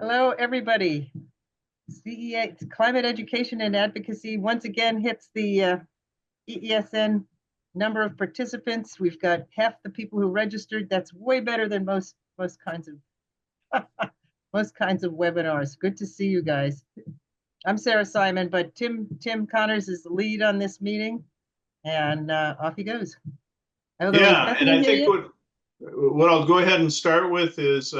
Hello, everybody. CEA, Climate Education and Advocacy, once again hits the EESN number of participants. We've got half the people who registered. That's way better than most kinds of most kinds of webinars. Good to see you guys. I'm Sarah Simon, but Tim Connors is the lead on this meeting, and off he goes. Yeah, and I think what I'll go ahead and start with is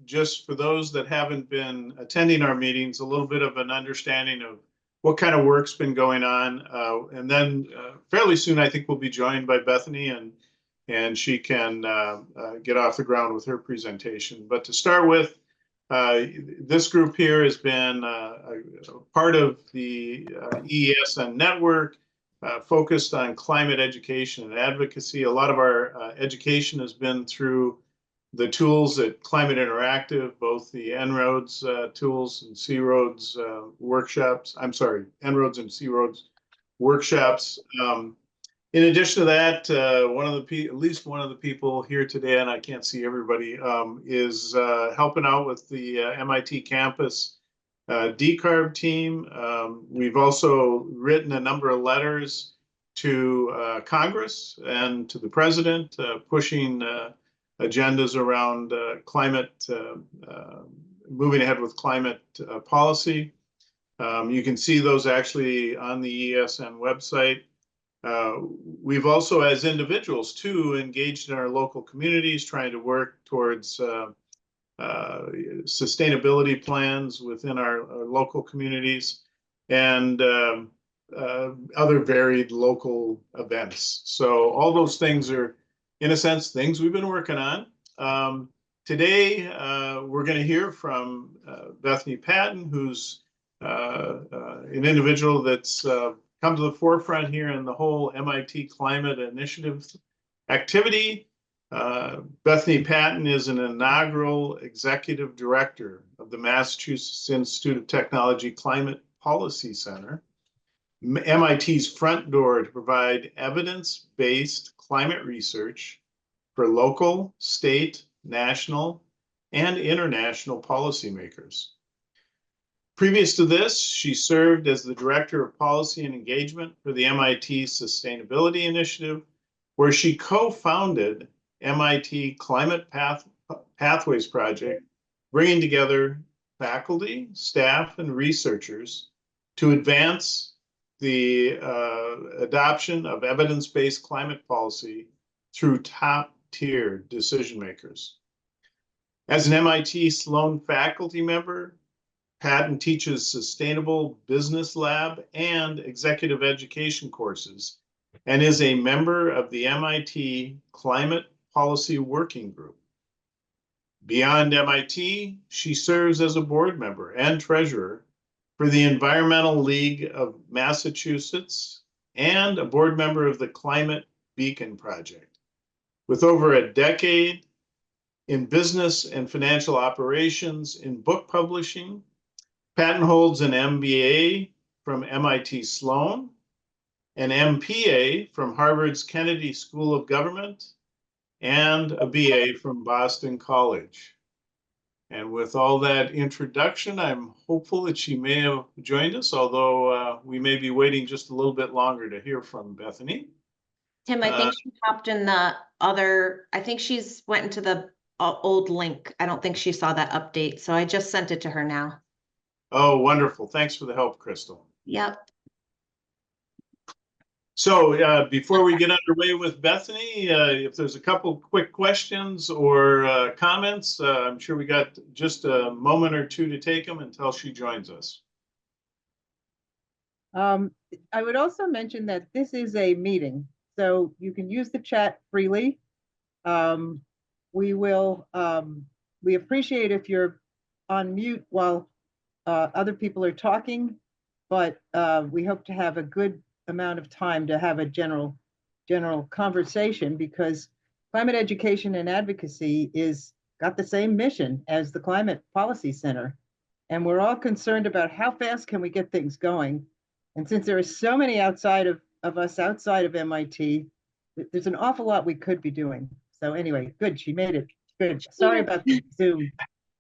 just for those that haven't been attending our meetings, a little bit of an understanding of what kind of work's been going on. And then fairly soon, I think we'll be joined by Bethany, and she can get off the ground with her presentation. But to start with, this group here has been a part of the EESN network, focused on climate education and advocacy. A lot of our education has been through the tools at Climate Interactive, both the En-ROADS tools and C-ROADS workshops. I'm sorry, En-ROADS and C-ROADS workshops. In addition to that, at least one of the people here today, and I can't see everybody, is helping out with the MIT campus decarb team. We've also written a number of letters to Congress and to the president, pushing agendas around climate, moving ahead with climate policy. You can see those actually on the EESN website. We've also, as individuals too, engaged in our local communities, trying to work towards sustainability plans within our local communities, and other varied local events. So all those things are, in a sense, things we've been working on. Today, we're going to hear from Bethany Patten, who's an individual that's come to the forefront here in the whole MIT Climate Initiative activity. Bethany Patten is an inaugural executive director of the Massachusetts Institute of Technology Climate Policy Center, MIT's front door to provide evidence-based climate research for local, state, national, and international policymakers. Previous to this, she served as the Director of Policy and Engagement for the MIT Sustainability Initiative, where she co-founded MIT Climate Pathways Project, bringing together faculty, staff, and researchers to advance the adoption of evidence-based climate policy through top-tier decision makers. As an MIT Sloan faculty member, Patten teaches Sustainable Business Lab and Executive Education courses, and is a member of the MIT Climate Policy Working Group. Beyond MIT, she serves as a board member and treasurer for the Environmental League of Massachusetts and a board member of the Climate Beacon Project. With over a decade in business and financial operations in book publishing, Patten holds an MBA from MIT Sloan, an MPA from Harvard's Kennedy School of Government, and a BA from Boston College. And with all that introduction, I'm hopeful that she may have joined us, although we may be waiting just a little bit longer to hear from Bethany. Tim, I think she popped in the other, I think she's went into the old link. I don't think she saw that update, so I just sent it to her now. Oh, wonderful. Thanks for the help, Crystal. Yep. So before we get underway with Bethany, if there's a couple quick questions or comments, I'm sure we got just a moment or two to take them until she joins us. I would also mention that this is a meeting, so you can use the chat freely. We appreciate if you're on mute while other people are talking, but we hope to have a good amount of time to have a general conversation, because climate education and advocacy is got the same mission as the Climate Policy Center, and we're all concerned about how fast can we get things going. And since there are so many outside of us outside of MIT, there's an awful lot we could be doing. So anyway, good, she made it. Good. Sorry about the Zoom.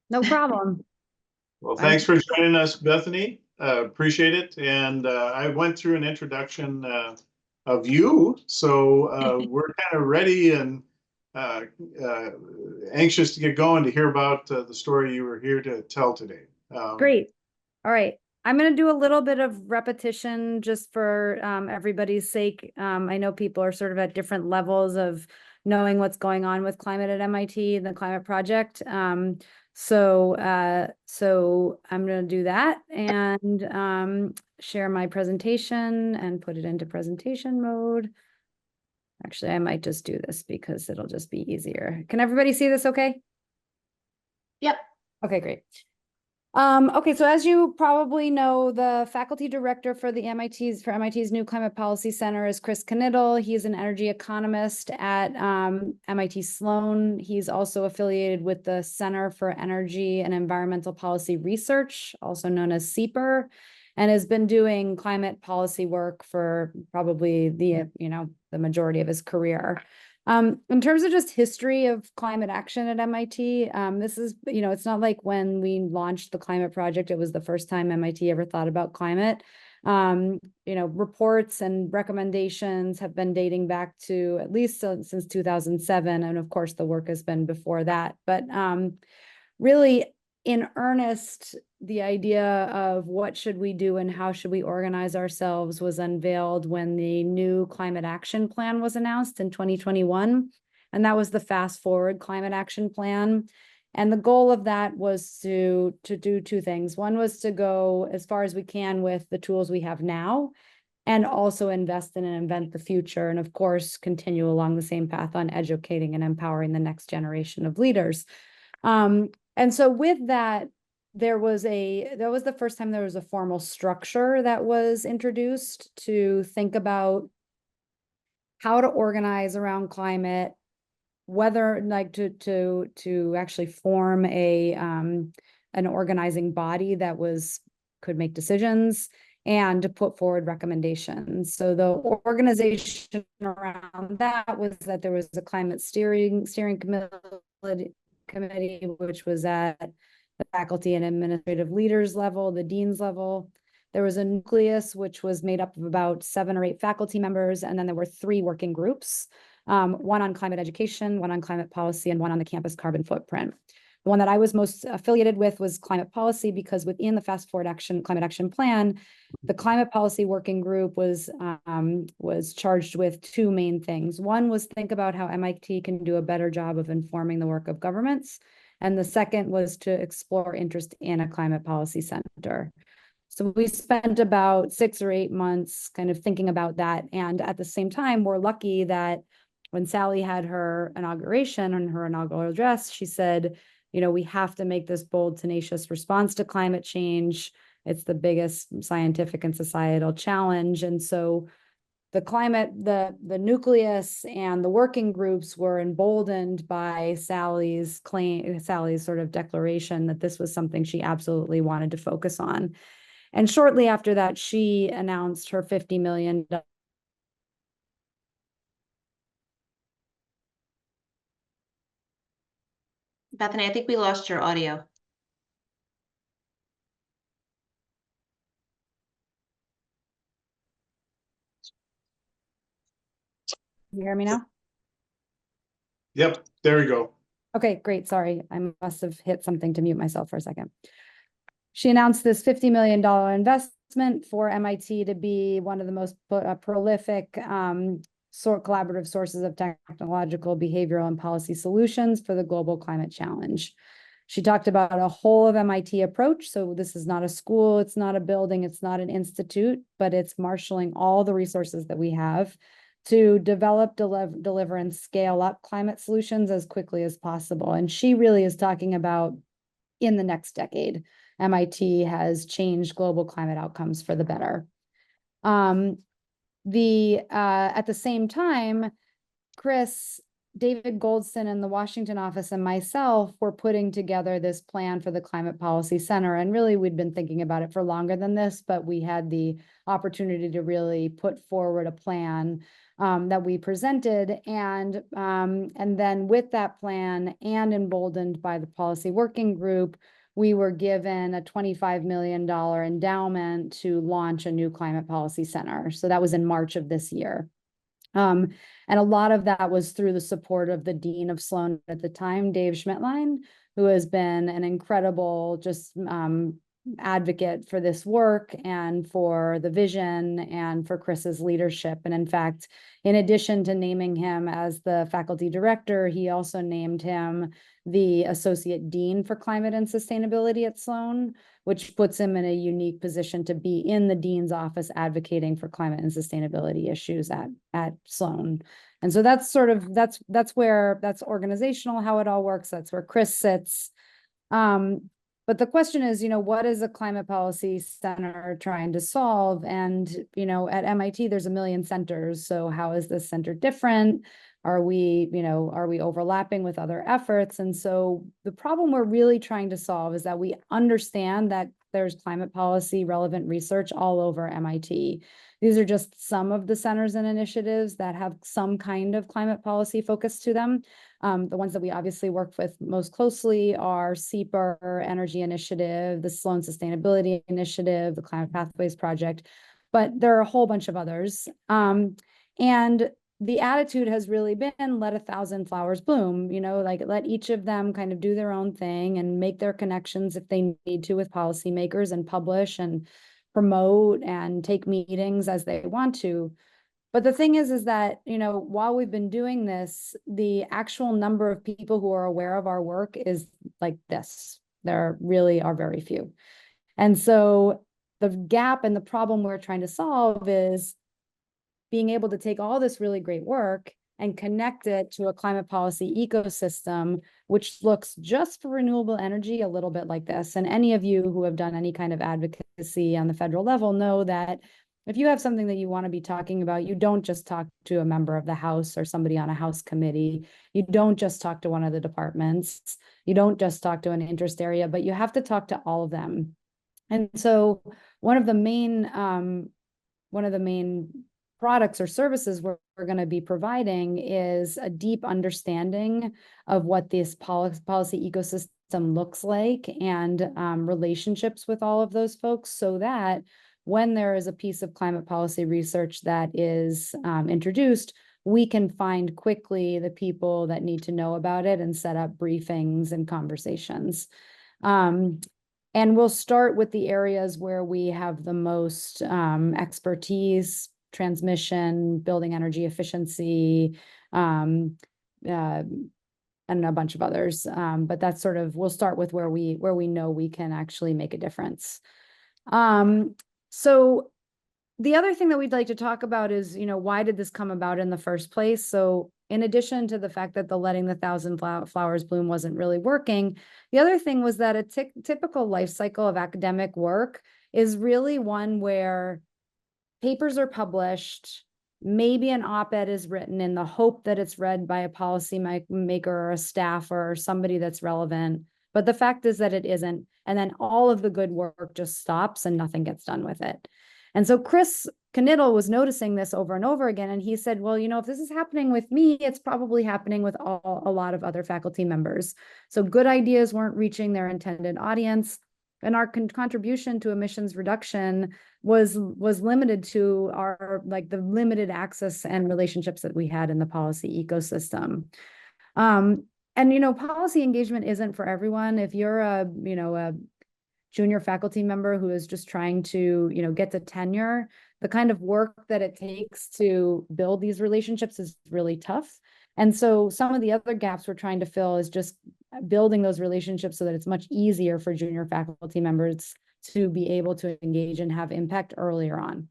No problem. Well, thanks for joining us, Bethany. Appreciate it. And I went through an introduction of you, so we're kind of ready and anxious to get going to hear about the story you were here to tell today. Great. All right. I'm going to do a little bit of repetition just for everybody's sake. I know people are sort of at different levels of knowing what's going on with climate at MIT and the climate project. So I'm going to do that and share my presentation and put it into presentation mode. Actually, I might just do this because it'll just be easier. Can everybody see this okay? Yep. Okay, great. Okay, so as you probably know, the faculty director for MIT's new Climate Policy Center is Chris Knittel. He's an energy economist at MIT Sloan. He's also affiliated with the Center for Energy and Environmental Policy Research, also known as CEPR, and has been doing climate policy work for probably the majority of his career. In terms of just history of climate action at MIT, this is, it's not like when we launched the climate project, it was the first time MIT ever thought about climate. Reports and recommendations have been dating back to at least since 2007. And of course, the work has been before that. But really, in earnest, the idea of what should we do and how should we organize ourselves was unveiled when the new climate action plan was announced in 2021. And that was the Fast Forward Climate Action Plan. And the goal of that was to do two things. One was to go as far as we can with the tools we have now, and also invest in and invent the future. And of course, continue along the same path on educating and empowering the next generation of leaders. And so with that, that was the first time there was a formal structure that was introduced to think about how to organize around climate, whether like to actually form an organizing body that could make decisions and to put forward recommendations. So the organization around that was that there was a climate steering committee, which was at the faculty and administrative leaders level, the dean's level. There was a nucleus, which was made up of about 7 or 8 faculty members. And then there were 3 working groups, one on climate education, one on climate policy, and one on the campus carbon footprint. The one that I was most affiliated with was climate policy, because within the Fast Forward Climate Action Plan, the climate policy working group was charged with 2 main things. One was think about how MIT can do a better job of informing the work of governments. And the second was to explore interest in a climate policy center. So we spent about 6 or 8 months kind of thinking about that. And at the same time, we're lucky that when Sally had her inauguration and her inaugural address, she said, we have to make this bold, tenacious response to climate change. It's the biggest scientific and societal challenge. And so the nucleus and the working groups were emboldened by Sally's sort of declaration that this was something she absolutely wanted to focus on. And shortly after that, she announced her $50 million. Bethany, I think we lost your audio. You hear me now? Yep, there we go. Okay, great. Sorry, I must have hit something to mute myself for a second. She announced this $50 million investment for MIT to be one of the most prolific collaborative sources of technological, behavioral, and policy solutions for the global climate challenge. She talked about a whole of MIT approach. So this is not a school, it's not a building, it's not an institute, but it's marshaling all the resources that we have to develop, deliver, and scale up climate solutions as quickly as possible. And she really is talking about in the next decade, MIT has changed global climate outcomes for the better. At the same time, Chris, David Goldston and the Washington office and myself were putting together this plan for the Climate Policy Center. And really, we'd been thinking about it for longer than this, but we had the opportunity to really put forward a plan that we presented. And then with that plan and emboldened by the policy working group, we were given a $25 million endowment to launch a new climate policy center. So that was in March of this year. And a lot of that was through the support of the Dean of Sloan at the time, Dave Schmittlein, who has been an incredible advocate for this work and for the vision and for Chris's leadership. And in fact, in addition to naming him as the faculty director, he also named him the Associate Dean for Climate and Sustainability at Sloan, which puts him in a unique position to be in the dean's office advocating for climate and sustainability issues at Sloan. And so that's sort of, that's organizational, how it all works. That's where Chris sits. But the question is, what is a climate policy center trying to solve? And, at MIT, there's a million centers. So how is this center different? Are we overlapping with other efforts? And so the problem we're really trying to solve is that we understand that there's climate policy relevant research all over MIT. These are just some of the centers and initiatives that have some kind of climate policy focus to them. The ones that we obviously work with most closely are CEPR, Energy Initiative, the Sloan Sustainability Initiative, the Climate Pathways Project, but there are a whole bunch of others. And the attitude has really been let 1,000 flowers bloom, let each of them kind of do their own thing and make their connections if they need to with policymakers and publish and promote and take meetings as they want to. But the thing is that, while we've been doing this, the actual number of people who are aware of our work is like this. There really are very few. And so the gap and the problem we're trying to solve is being able to take all this really great work and connect it to a climate policy ecosystem, which looks just for renewable energy a little bit like this. And any of you who have done any kind of advocacy on the federal level know that if you have something that you want to be talking about, you don't just talk to a member of the House or somebody on a House committee. You don't just talk to one of the departments. You don't just talk to an interest area, but you have to talk to all of them. And so one of the main products or services we're going to be providing is a deep understanding of what this policy ecosystem looks like and relationships with all of those folks, so that when there is a piece of climate policy research that is introduced, we can find quickly the people that need to know about it and set up briefings and conversations. And we'll start with the areas where we have the most expertise: transmission, building energy efficiency, and a bunch of others. But that's sort of, we'll start with where we know we can actually make a difference. So the other thing that we'd like to talk about is, why did this come about in the first place? So in addition to the fact that the letting the 1,000 flowers bloom wasn't really working, the other thing was that a typical life cycle of academic work is really one where papers are published, maybe an op-ed is written in the hope that it's read by a policymaker or a staff or somebody that's relevant. But the fact is that it isn't. And then all of the good work just stops and nothing gets done with it. And so Chris Knittel was noticing this over and over again. And he said, well, if this is happening with me, it's probably happening with a lot of other faculty members. So good ideas weren't reaching their intended audience. And our contribution to emissions reduction was limited to the limited access and relationships that we had in the policy ecosystem. And policy engagement isn't for everyone. If you're a junior faculty member who is just trying to get to tenure, the kind of work that it takes to build these relationships is really tough. And so some of the other gaps we're trying to fill is just building those relationships so that it's much easier for junior faculty members to be able to engage and have impact earlier on.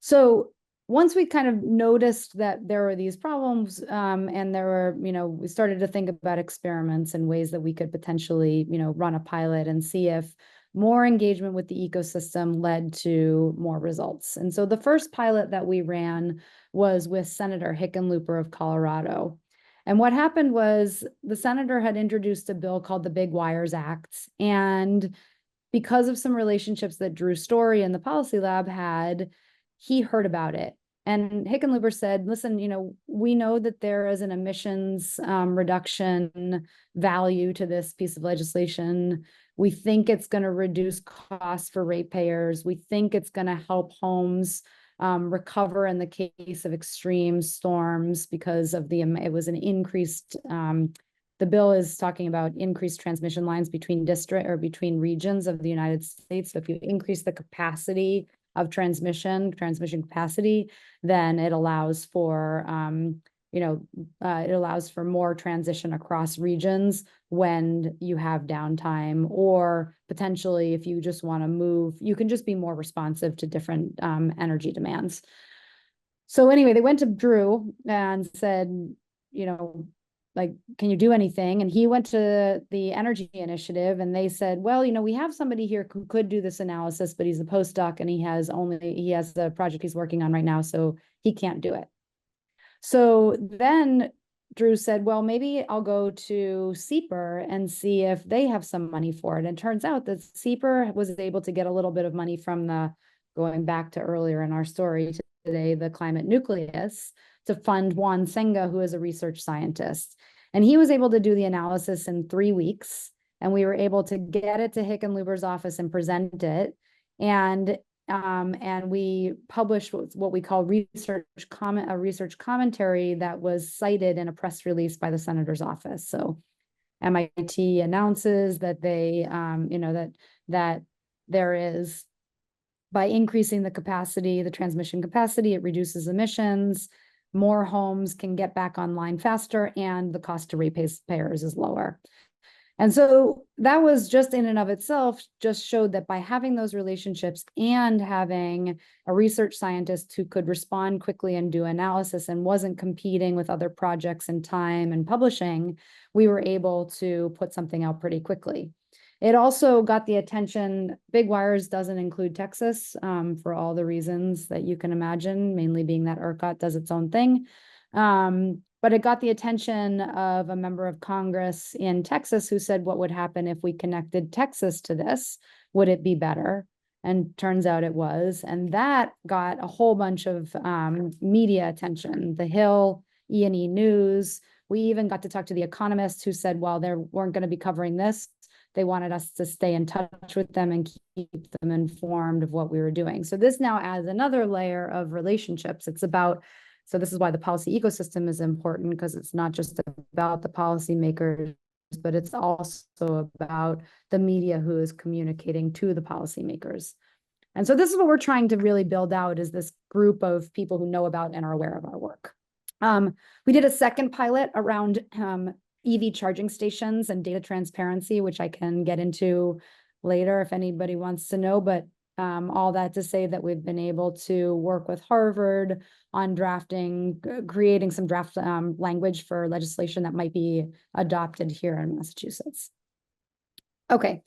So once we kind of noticed that there were these problems, and there were, we started to think about experiments and ways that we could potentially, run a pilot and see if more engagement with the ecosystem led to more results. And so the first pilot that we ran was with Senator Hickenlooper of Colorado. And what happened was the senator had introduced a bill called the Big Wires Act. And because of some relationships that Drew Story and the Policy Lab had, he heard about it. And Hickenlooper said, listen, we know that there is an emissions reduction value to this piece of legislation. We think it's going to reduce costs for ratepayers. We think it's going to help homes recover in the case of extreme storms because of it was an increased, the bill is talking about increased transmission lines between between regions of the United States. So if you increase the capacity of transmission capacity, then it allows for, it allows for more transition across regions when you have downtime, or potentially if you just want to move, you can just be more responsive to different energy demands. So anyway, they went to Drew and said, like, can you do anything? And he went to the Energy Initiative and they said, well, we have somebody here who could do this analysis, but he's a postdoc and he has the project he's working on right now, so he can't do it. So then Drew said, well, maybe I'll go to CEPR and see if they have some money for it. And it turns out that CEPR was able to get a little bit of money from going back to earlier in our story today, the climate nucleus, to fund Juan Senga, who is a research scientist. And he was able to do the analysis in 3 weeks. And we were able to get it to Hickenlooper's office and present it. And we published what we call a research commentary that was cited in a press release by the senator's office. So MIT announces that they, that there is, by increasing the transmission capacity, it reduces emissions, more homes can get back online faster, and the cost to ratepayers is lower. And so that was just in and of itself just showed that by having those relationships and having a research scientist who could respond quickly and do analysis and wasn't competing with other projects in time and publishing, we were able to put something out pretty quickly. It also got the attention. Big Wires doesn't include Texas for all the reasons that you can imagine, mainly being that ERCOT does its own thing. But it got the attention of a member of Congress in Texas who said, what would happen if we connected Texas to this? Would it be better? And turns out it was. And that got a whole bunch of media attention. The Hill, E&E News. We even got to talk to the economists who said, while they weren't going to be covering this, they wanted us to stay in touch with them and keep them informed of what we were doing. So this now adds another layer of relationships. So this is why the policy ecosystem is important, because it's not just about the policymakers, but it's also about the media who is communicating to the policymakers. And so this is what we're trying to really build out, is this group of people who know about and are aware of our work. We did a second pilot around EV charging stations and data transparency, which I can get into later if anybody wants to know, but all that to say that we've been able to work with Harvard on creating some draft language for legislation that might be adopted here in Massachusetts. Okay,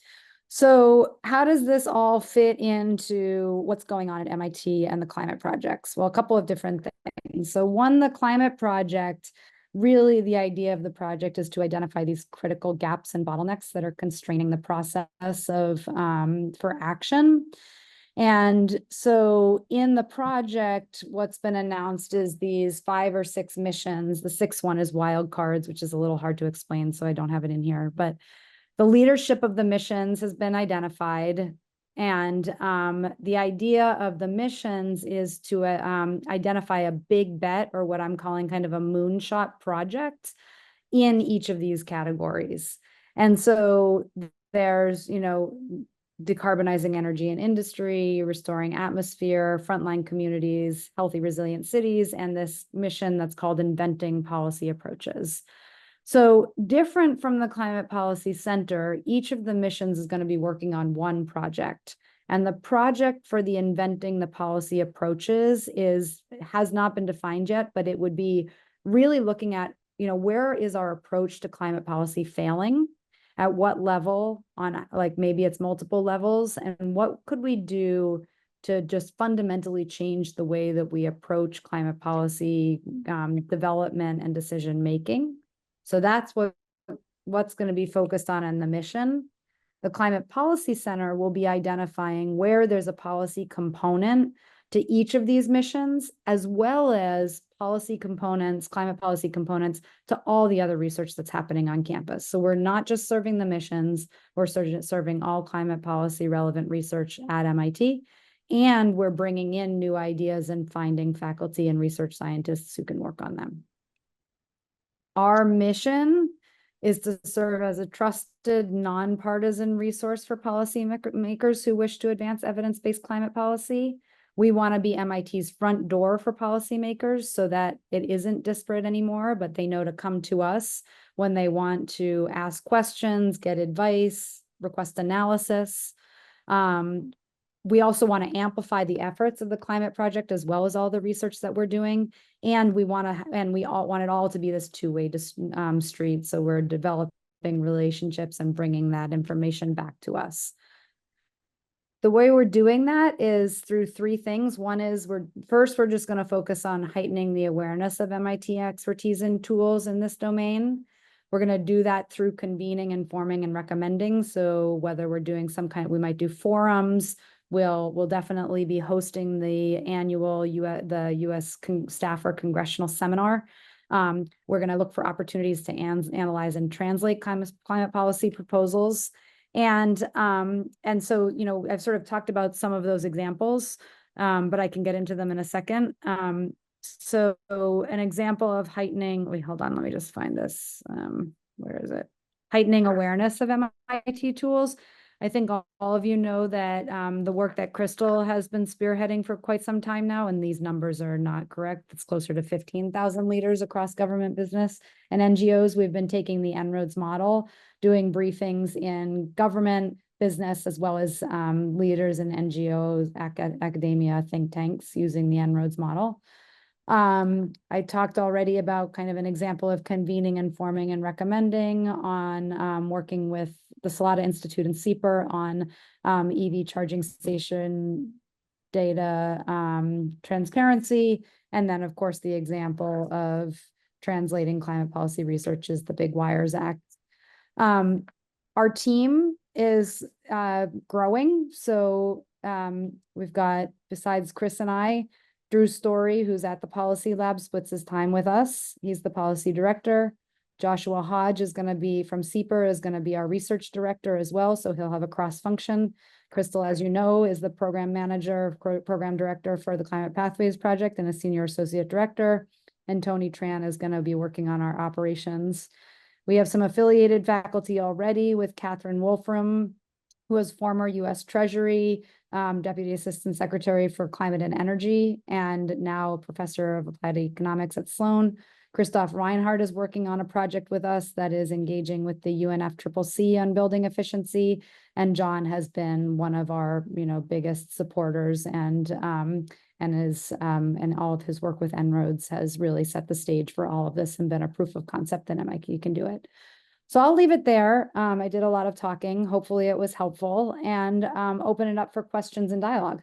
so how does this all fit into what's going on at MIT and the climate projects? Well, a couple of different things. So one, the climate project, really the idea of the project is to identify these critical gaps and bottlenecks that are constraining the process for action. And so in the project, what's been announced is these 5 or 6 missions. The 6th one is wild cards, which is a little hard to explain, so I don't have it in here. But the leadership of the missions has been identified. And the idea of the missions is to identify a big bet, or what I'm calling kind of a moonshot project, in each of these categories. And so there's, decarbonizing energy and industry, restoring atmosphere, frontline communities, healthy, resilient cities, and this mission that's called inventing policy approaches. So different from the Climate Policy Center, each of the missions is going to be working on one project. And the project for the inventing the policy approaches has not been defined yet, but it would be really looking at, where is our approach to climate policy failing? At what level, on maybe it's multiple levels, and what could we do to just fundamentally change the way that we approach climate policy development and decision making? So that's what's going to be focused on in the mission. The Climate Policy Center will be identifying where there's a policy component to each of these missions, as well as policy components, climate policy components to all the other research that's happening on campus. So we're not just serving the missions, we're serving all climate policy relevant research at MIT. And we're bringing in new ideas and finding faculty and research scientists who can work on them. Our mission is to serve as a trusted, nonpartisan resource for policymakers who wish to advance evidence-based climate policy. We want to be MIT's front door for policymakers so that it isn't disparate anymore, but they know to come to us when they want to ask questions, get advice, request analysis. We also want to amplify the efforts of the climate project as well as all the research that we're doing. And we all want it all to be this two-way street. So we're developing relationships and bringing that information back to us. The way we're doing that is through three things. One is we're just going to focus on heightening the awareness of MIT expertise and tools in this domain. We're going to do that through convening, informing, and recommending. So whether we're doing we might do forums. We'll definitely be hosting the annual U.S. Staffer Congressional Seminar. We're going to look for opportunities to analyze and translate climate policy proposals. And so, I've sort of talked about some of those examples, but I can get into them in a second. So an example of heightening, hold on, let me just find this. Where is it? Heightening awareness of MIT tools. I think all of you know that the work that Crystal has been spearheading for quite some time now, and these numbers are not correct. It's closer to 15,000 leaders across government, business, and NGOs. We've been taking the En-ROADS model, doing briefings in government, business, as well as leaders in NGOs, academia, think tanks using the En-ROADS model. I talked already about kind of an example of convening, informing, and recommending on working with the Salata Institute and CEPR on EV charging station data transparency. And then, of course, the example of translating climate policy research is the Big Wires Act. Our team is growing. So we've got, besides Chris and I, Drew Story, who's at the Policy Lab, splits his time with us. He's the policy director. Joshua Hodge is going to be from CEPR, is going to be our research director as well. So he'll have a cross function. Crystal, as you know, is the program manager, program director for the Climate Pathways Project and a senior associate director. And Tony Tran is going to be working on our operations. We have some affiliated faculty already with Catherine Wolfram, who was former U.S. Treasury Deputy Assistant Secretary for Climate and Energy, and now Professor of Applied Economics at Sloan. Christoph Reinhardt is working on a project with us that is engaging with the UNFCCC on building efficiency, and John has been one of our biggest supporters, and all of his work with En-ROADS has really set the stage for all of this and been a proof of concept that MIT can do it. So I'll leave it there. I did a lot of talking. Hopefully it was helpful, and open it up for questions and dialogue.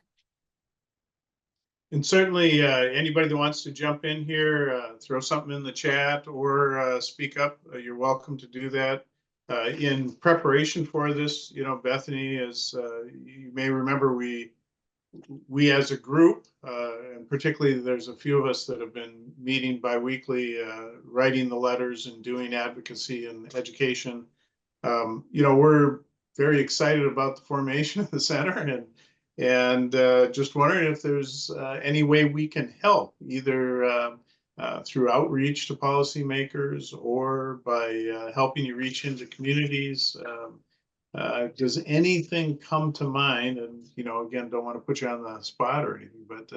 And certainly anybody that wants to jump in here, throw something in the chat or speak up, you're welcome to do that. In preparation for this, Bethany, as you may remember, we as a group, and particularly there's a few of us that have been meeting biweekly, writing the letters and doing advocacy and education. We're very excited about the formation of the center, and just wondering if there's any way we can help, either through outreach to policymakers or by helping you reach into communities. Does anything come to mind? And, again, don't want to put you on the spot or anything, but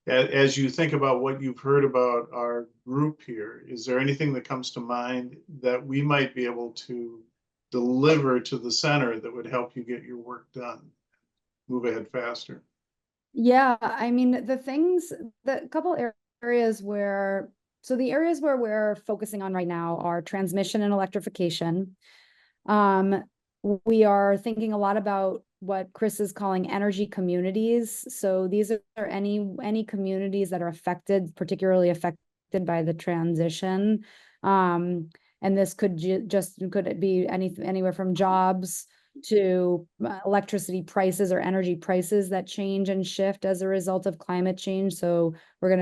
as you think about what you've heard about our group here, is there anything that comes to mind that we might be able to deliver to the center that would help you get your work done, move ahead faster? Yeah, I mean, the couple areas where, so the areas where we're focusing on right now are transmission and electrification. We are thinking a lot about what Chris is calling energy communities. So these are any communities that are particularly affected by the transition. And this could it be anywhere from jobs to electricity prices or energy prices that change and shift as a result of climate change. So we're going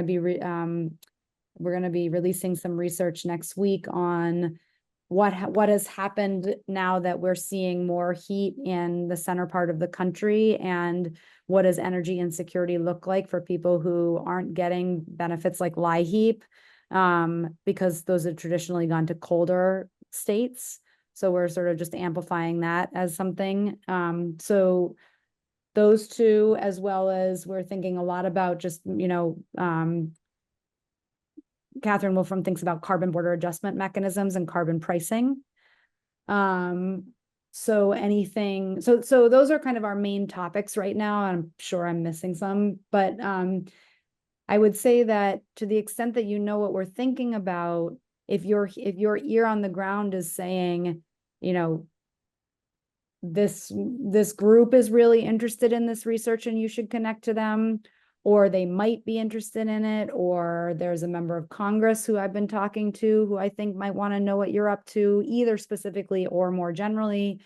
to be releasing some research next week on what has happened now that we're seeing more heat in the center part of the country, and what does energy insecurity look like for people who aren't getting benefits like LIHEAP, because those have traditionally gone to colder states. So we're sort of just amplifying that as something. So those two, as well as we're thinking a lot about just, Catherine Wolfram thinks about carbon border adjustment mechanisms and carbon pricing. So those are kind of our main topics right now. I'm sure I'm missing some, but I would say that to the extent that you know what we're thinking about, if your ear on the ground is saying, this group is really interested in this research and you should connect to them, or they might be interested in it, or there's a member of Congress who I've been talking to who I think might want to know what you're up to, either specifically or more generally,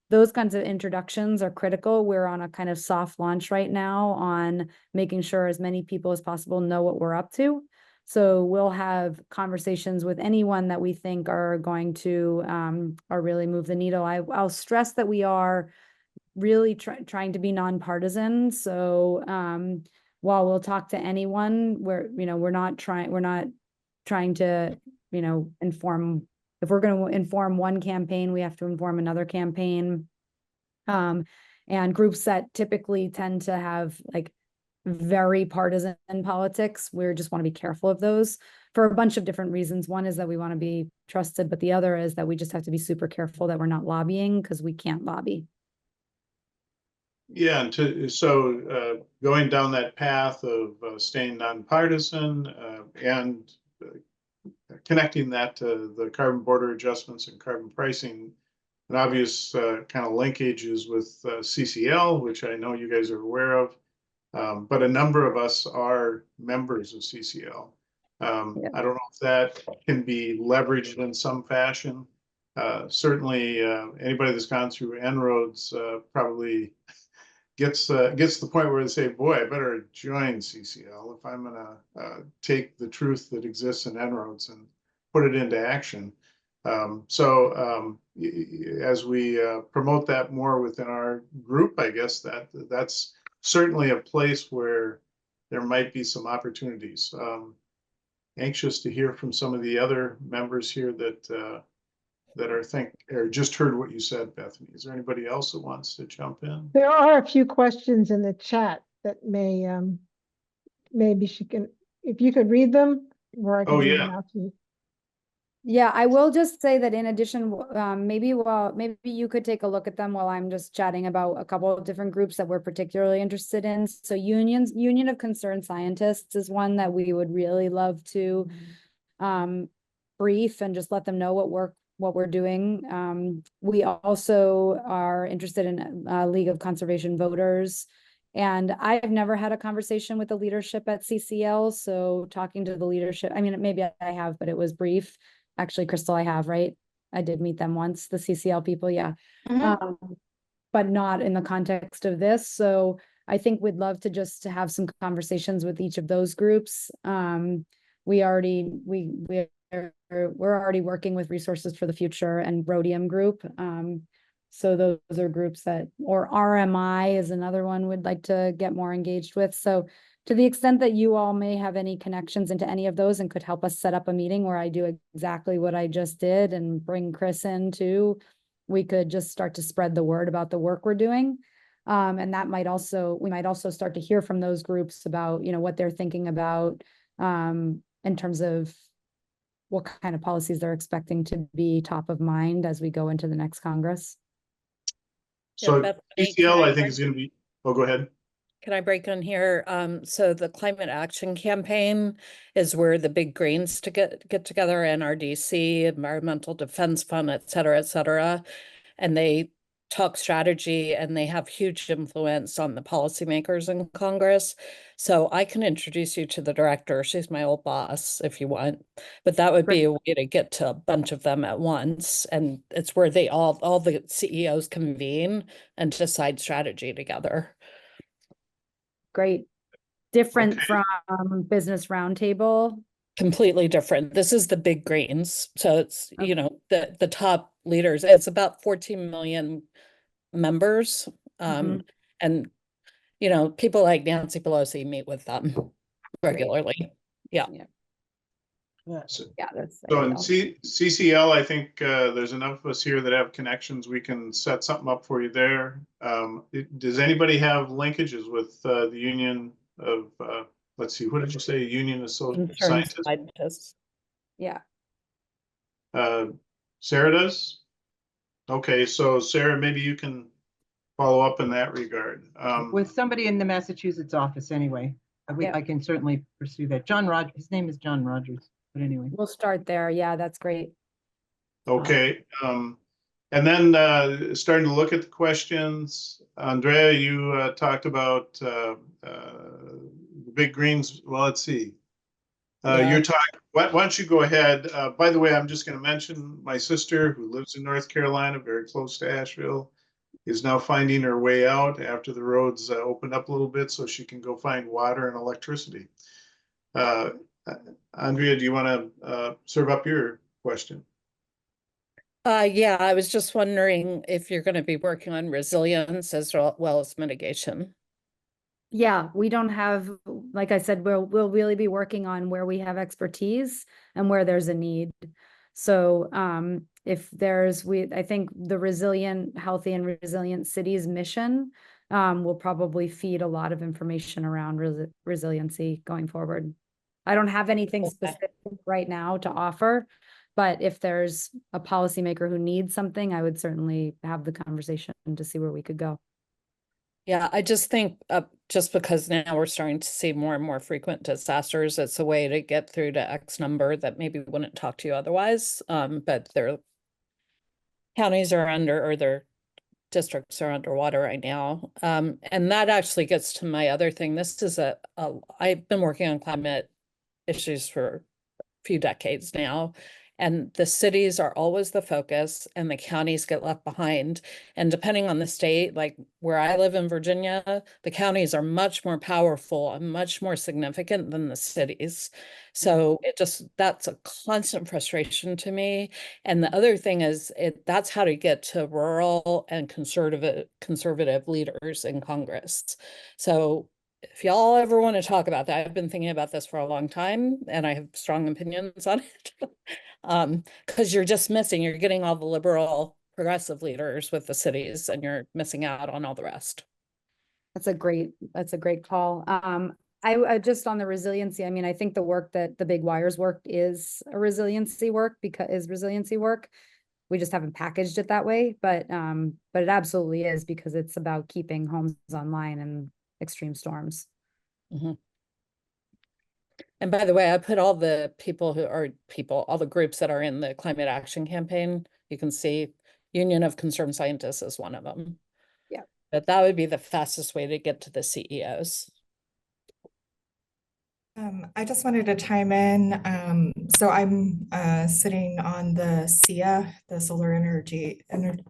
those kinds of introductions are critical. We're on a kind of soft launch right now on making sure as many people as possible know what we're up to. So we'll have conversations with anyone that we think are going to or really move the needle. I'll stress that we are really trying to be nonpartisan. So while we'll talk to anyone, we're not trying to, inform. If we're going to inform one campaign, we have to inform another campaign. And groups that typically tend to have like very partisan politics, we just want to be careful of those for a bunch of different reasons. One is that we want to be trusted, but the other is that we just have to be super careful that we're not lobbying, because we can't lobby. Yeah, and going down that path of staying nonpartisan and connecting that to the carbon border adjustments and carbon pricing, an obvious kind of linkage is with CCL, which I know you guys are aware of, but a number of us are members of CCL. Yeah. I don't know if that can be leveraged in some fashion. Certainly, anybody that's gone through En-ROADS probably gets the point where they say, boy, I better join CCL if I'm going to take the truth that exists in En-ROADS and put it into action. As we promote that more within our group, I guess that's certainly a place where there might be some opportunities. Anxious to hear from some of the other members here that or just heard what you said, Bethany. Is there anybody else that wants to jump in? There are a few questions in the chat that maybe she can, if you could read them, or I can read them out to you. Yeah, I will just say that in addition, maybe you could take a look at them while I'm just chatting about a couple of different groups that we're particularly interested in. So Union of Concerned Scientists is one that we would really love to brief and just let them know what we're doing. We also are interested in League of Conservation Voters. And I've never had a conversation with the leadership at CCL. So talking to the leadership, I mean, maybe I have, but it was brief. Actually, Crystal, I have, right? I did meet them once, the CCL people, yeah. But not in the context of this. So I think we'd love to just to have some conversations with each of those groups. We're already working with Resources for the Future and Rhodium Group. So those are groups that, or RMI is another one we'd like to get more engaged with. So to the extent that you all may have any connections into any of those and could help us set up a meeting where I do exactly what I just did and bring Chris in too, we could just start to spread the word about the work we're doing. And that we might also start to hear from those groups about, what they're thinking about in terms of what kind of policies they're expecting to be top of mind as we go into the next Congress. So Bethany, CCL, I think is going to be, go ahead. Can I break on here? So the Climate Action Campaign is where the big greens to get together, NRDC, Environmental Defense Fund, et cetera, and they talk strategy, and they have huge influence on the policymakers in Congress. So I can introduce you to the director. She's my old boss if you want, but that would be a way to get to a bunch of them at once. And it's where they all the CEOs convene and decide strategy together. Great. Different Okay. from Business Roundtable. Completely different. This is the big greens. So it's, Okay. you know, the top leaders. It's about 14 million members. Mhm. And, you know, people like Nancy Pelosi meet with them regularly. Yeah. So, Yeah, that's so in ideal. CCL, I think there's enough of us here that have connections. We can set something up for you there. Does anybody have linkages with the Union of, let's see, what did you say? Union of Concerned Scientists? scientists. Yeah. Sarah does? Okay, so Sarah, maybe you can follow up in that regard. With somebody in the Massachusetts office anyway. Yeah. I can certainly pursue that. John Rogers, his name is John Rogers, but anyway. We'll start there. Yeah, that's great. Okay, and then starting to look at the questions. Andrea, you talked about the big greens. Well, let's see. You're talking, why don't you go ahead? By the way, I'm just going to mention my sister who lives in North Carolina, very close to Asheville, is now finding her way out after the roads opened up a little bit so she can go find water and electricity. Andrea, do you want to serve up your question? Yeah, I was just wondering if you're going to be working on resilience as well as mitigation. Yeah, we don't have, like I said, we'll really be working on where we have expertise and where there's a need. So if there's, I think the resilient, healthy and resilient cities mission will probably feed a lot of information around resiliency going forward. I don't have anything specific right now to offer, but if there's a policymaker who needs something, I would certainly have the conversation to see where we could go. Yeah, I just think just because now we're starting to see more and more frequent disasters, it's a way to get through to X number that maybe wouldn't talk to you otherwise. But their counties are under, or their districts are underwater right now. And that actually gets to my other thing. This is I've been working on climate issues for a few decades now. And the cities are always the focus and the counties get left behind. And depending on the state, like where I live in Virginia, the counties are much more powerful and much more significant than the cities. So that's a constant frustration to me. And the other thing is that's how to get to rural and conservative leaders in Congress. So if y'all ever want to talk about that, I've been thinking about this for a long time and I have strong opinions on it. Because you're getting all the liberal progressive leaders with the cities and you're missing out on all the rest. That's a great call. I just on the resiliency, I mean, I think the work that the big wires work is resiliency work. We just haven't packaged it that way, but it absolutely is because it's about keeping homes online in extreme storms. Mm-hmm. And by the way, I put all the all the groups that are in the climate action campaign. You can see Union of Concerned Scientists is one of them. Yeah. But that would be the fastest way to get to the CEOs. I just wanted to chime in. So I'm sitting on the CEA, the Solar Energy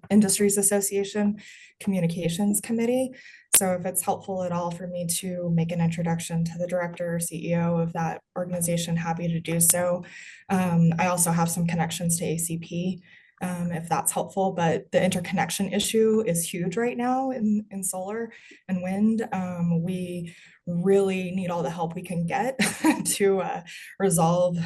Industries Association Communications Committee. So if it's helpful at all for me to make an introduction to the director or CEO of that organization, happy to do so. I also have some connections to ACP. If that's helpful, but the interconnection issue is huge right now in solar and wind. We really need all the help we can get to resolve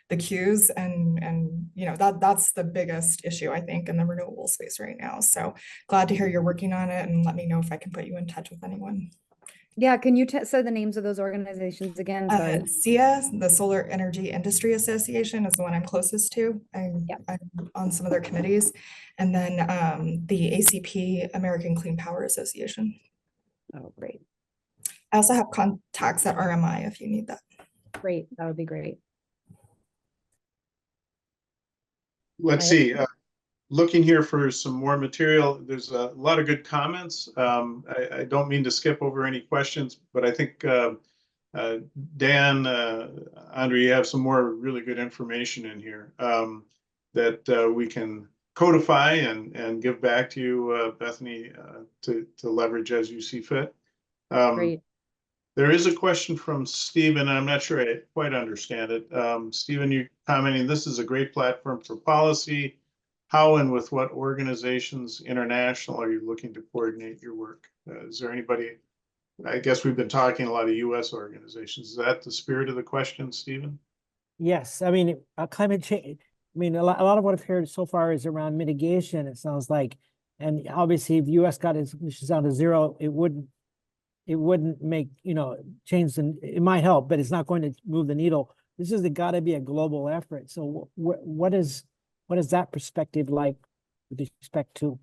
the queues and you know that's the biggest issue I think in the renewable space right now. So glad to hear you're working on it and let me know if I can put you in touch with anyone. Yeah, can you say the names of those organizations again? Sorry. CEA, the Solar Energy Industry Association, is the one I'm closest to. I'm on some of their committees. And then the ACP, American Clean Power Association. Oh, great. I also have contacts at RMI if you need that. Great, that would be great. Let's see. looking here for some more material. There's a lot of good comments. I don't mean to skip over any questions, but I think Dan, Andre, you have some more really good information in here that we can codify and give back to you, Bethany, to leverage as you see fit. Great. There is a question from Stephen. I'm not sure I quite understand it. Stephen, you commenting, this is a great platform for policy. How and with what organizations international are you looking to coordinate your work? Is there anybody? I guess we've been talking a lot of U.S. organizations. Is that the spirit of the question, Stephen? Yes, I mean, climate change. I mean, a lot of what I've heard so far is around mitigation. It sounds like, and obviously, if the U.S. got its emissions down to zero, it wouldn't make, change, and it might help, but it's not going to move the needle. This is got to be a global effort. So what is that perspective like with respect to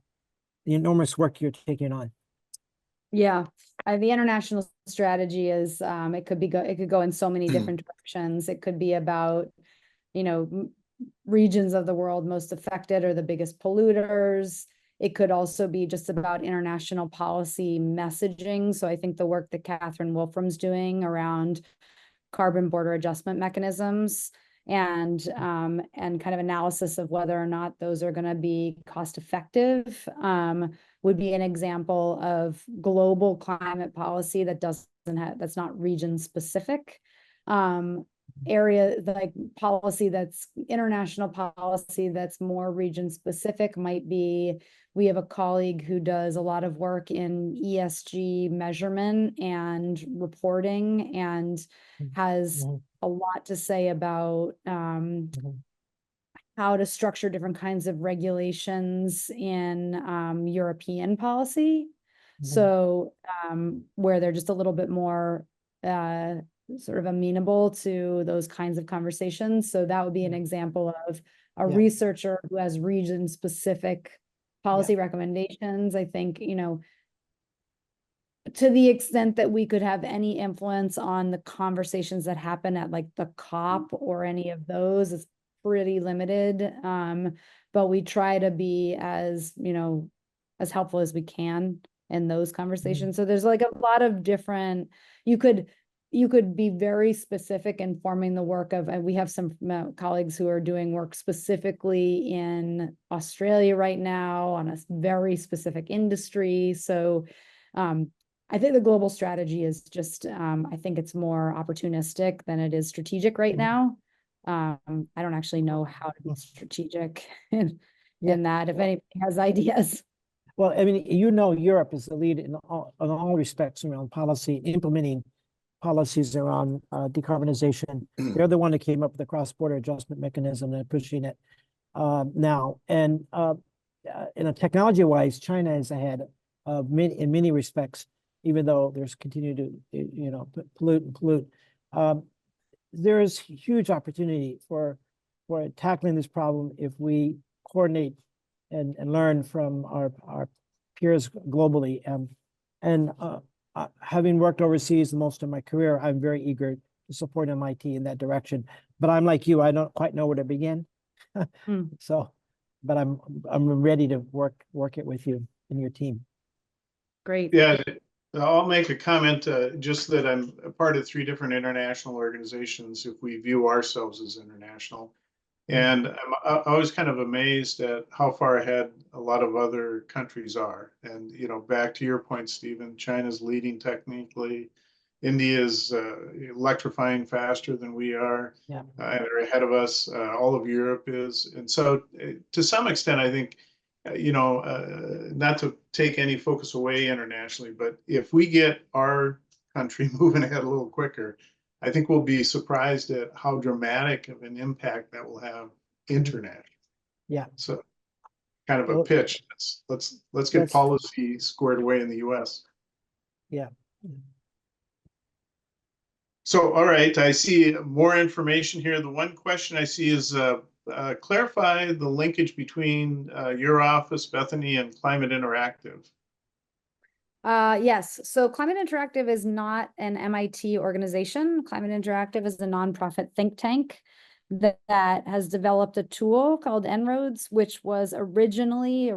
the enormous work you're taking on? Yeah, the international strategy is it could go in so many different directions. It could be about, regions of the world most affected or the biggest polluters. It could also be just about international policy messaging. So I think the work that Catherine Wolfram's doing around carbon border adjustment mechanisms and kind of analysis of whether or not those are going to be cost effective would be an example of global climate policy that that's not region specific. Area like policy that's international policy that's more region specific might be, we have a colleague who does a lot of work in ESG measurement and reporting and has a lot to say about how to structure different kinds of regulations in European policy. So where they're just a little bit more sort of amenable to those kinds of conversations. So that would be an example of a researcher who has region specific policy recommendations. I think, to the extent that we could have any influence on the conversations that happen at like the COP or any of those, it's pretty limited. But we try to be as helpful as we can in those conversations. So there's like a lot of different, you could be very specific in forming the work of, and we have some colleagues who are doing work specifically in Australia right now on a very specific industry. So I think the global strategy is just, I think it's more opportunistic than it is strategic right now. I don't actually know how to be strategic in that, if anybody has ideas. Well, I mean, Europe is the lead in all respects around policy, implementing policies around decarbonization. They're the one that came up with the cross-border adjustment mechanism and pushing it now. And technology-wise, China is ahead of in many respects, even though there's continued to pollute. There is huge opportunity for tackling this problem if we coordinate and learn from our peers globally. Having worked overseas most of my career, I'm very eager to support MIT in that direction. But I'm like you, I don't quite know where to begin. So, but I'm ready to work it with you and your team. Great. Yeah, I'll make a comment, just that I'm a part of 3 different international organizations, if we view ourselves as international. And I'm always kind of amazed at how far ahead a lot of other countries are. And, back to your point, Stephen, China's leading technically. India's electrifying faster than we are, and they're ahead of us. All of Europe is. And so to some extent, I think, not to take any focus away internationally, but if we get our country moving ahead a little quicker, I think we'll be surprised at how dramatic of an impact that will have internationally. Yeah. So kind of a pitch. Let's get policy squared away in the US. Yeah. So, all right, I see more information here. The one question I see is clarify the linkage between your office, Bethany, and Climate Interactive. Yes. So Climate Interactive is not an MIT organization. Climate Interactive is a nonprofit think tank that has developed a tool called En-ROADS, which was originally